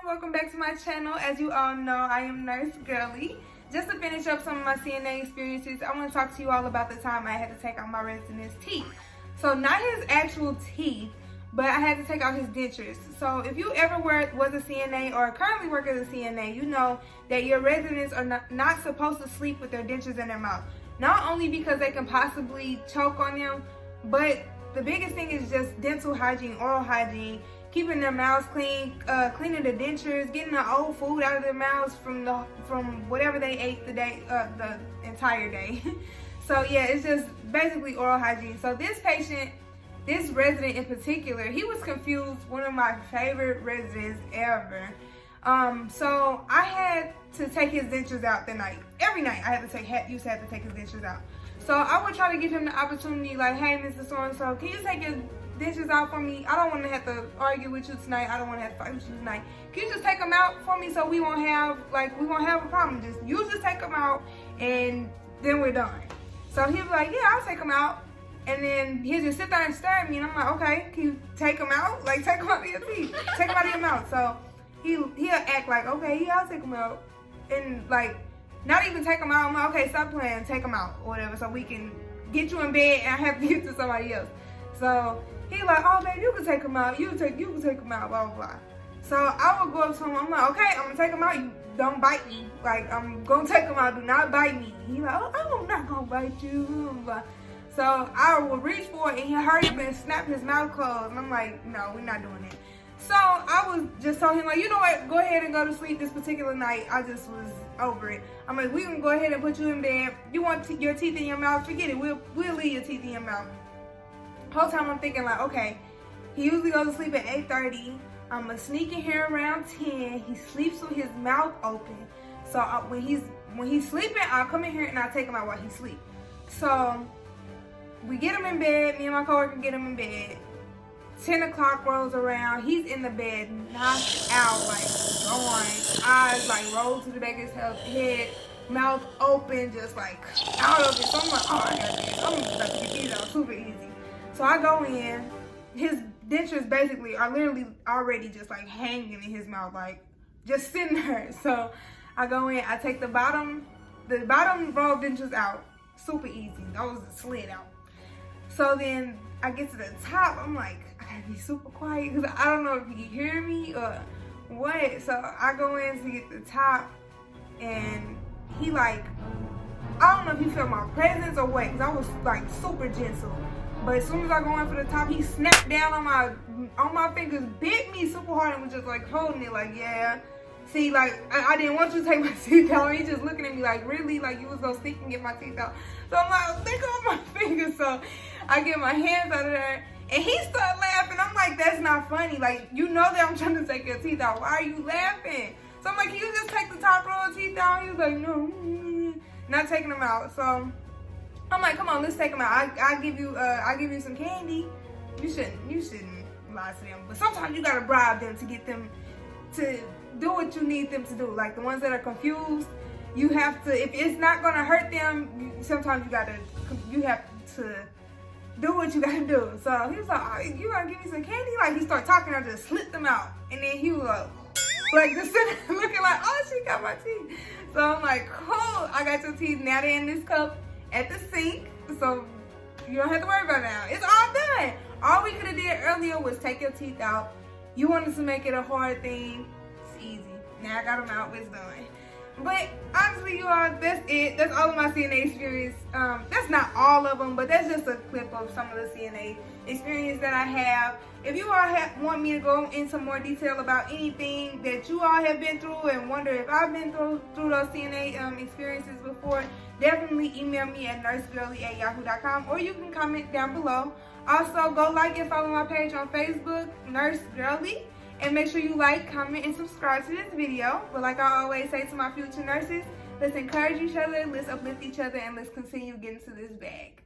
welcome back to my channel. As you all know, I am Nurse Girly. Just to finish up some of my CNA experiences, I want to talk to you all about the time I had to take out my resident's teeth. So not his actual teeth, but I had to take out his dentures. So if you ever was a CNA or currently work as a CNA, you know that your residents are not supposed to sleep with their dentures in their mouth. Not only because they can possibly choke on them, but the biggest thing is just dental hygiene, oral hygiene, keeping their mouths clean, cleaning the dentures, getting the old food out of their mouths from whatever they ate the entire day. So yeah, it's just basically oral hygiene. So this patient, this resident in particular, he was confused. One of my favorite residents ever. So I had to take his dentures out that night. Every night I used to have to take his dentures out. So I would try to give him the opportunity, like, hey, Mr. So-and-so, can you take your dentures out for me? I don't want to have to argue with you tonight. I don't want to have to fight with you tonight. Can you just take them out for me so we won't have a problem? You just take them out and then we're done. So he'd be like, yeah, I'll take them out. And then he'll just sit there and stare at me, and I'm like, okay, can you take them out? Like, take them out of your teeth. Take them out of your mouth. So he'll act like, okay, yeah, I'll take them out. And like, not even take them out. I'm like, okay, stop playing, take them out or whatever, so we can get you in bed and I have to get to somebody else. So he like, oh babe, you can take them out. You can take them out, blah blah blah. So I would go up to him. I'm like, okay, I'm gonna take them out. You don't bite me. Like, I'm gonna take them out. Do not bite me. He like, oh, I'm not gonna bite you. Blah, blah. So I would reach for it and he hurry up and snap his mouth closed. And I'm like, no, we're not doing it. So I was just telling him, like, you know what, go ahead and go to sleep this particular night. I just was over it. I'm like, we can go ahead and put you in bed. You want your teeth in your mouth? Forget it. We'll leave your teeth in your mouth. Whole time I'm thinking, like, okay, he usually goes to sleep at 8:30. I'm gonna sneak in here around 10. He sleeps with his mouth open. So when he's sleeping, I'll come in here and I'll take him out while he sleeps. So we get him in bed. Me and my coworker get him in bed. 10 o'clock rolls around. He's in the bed, knocked out, like gone. Eyes like rolled to the back of his head, mouth open, just like out of it. So I'm like, oh, I got this. I'm about to get these out super easy. So I go in. His dentures basically are literally already just like hanging in his mouth, like just sitting there. So I go in. I take the bottom row of dentures out, super easy. Those slid out. So then I get to the top. I'm like, I gotta be super quiet because I don't know if he can hear me or what. So I go in to get the top, and he like, I don't know if he felt my presence or what, because I was like super gentle. But as soon as I go in for the top, he snapped down on my fingers, bit me super hard, and was just like holding it, like, yeah. See, like, I didn't want you to take my teeth out. He just looking at me like, really? Like, you was gonna sneak and get my teeth out? So I'm like, think on my fingers. So I get my hands out of there, and he started laughing. I'm like, that's not funny. Like, you know that I'm trying to take your teeth out. Why are you laughing? So I'm like, can you just take the top row of teeth out? He was like, no, not taking them out. So I'm like, come on, let's take them out. I'll give you some candy. You shouldn't lie to them. But sometimes you gotta bribe them to get them to do what you need them to do. Like the ones that are confused, you have to, if it's not gonna hurt them, sometimes you have to do what you gotta do. So he was like, oh, you gonna give me some candy? Like, he started talking, I just slipped them out. And then he was like just sitting there looking like, oh, she got my teeth. So I'm like, cool, I got your teeth. Now they're in this cup at the sink. So you don't have to worry about it now. It's all done. All we could have did earlier was take your teeth out. You wanted to make it a hard thing. It's easy. Now I got them out, it's done. But honestly, you all, that's it. That's all of my CNA experience. That's not all of them, but that's just a clip of some of the CNA experience that I have. If you all want me to go into more detail about anything that you all have been through and wonder if I've been through those CNA experiences before, definitely email me at nursegirly@yahoo.com, or you can comment down below. Also, go like and follow my page on Facebook, Nurse Girly. And make sure you like, comment, and subscribe to this video. But like I always say to my future nurses, let's encourage each other, let's uplift each other, and let's continue getting to this bag.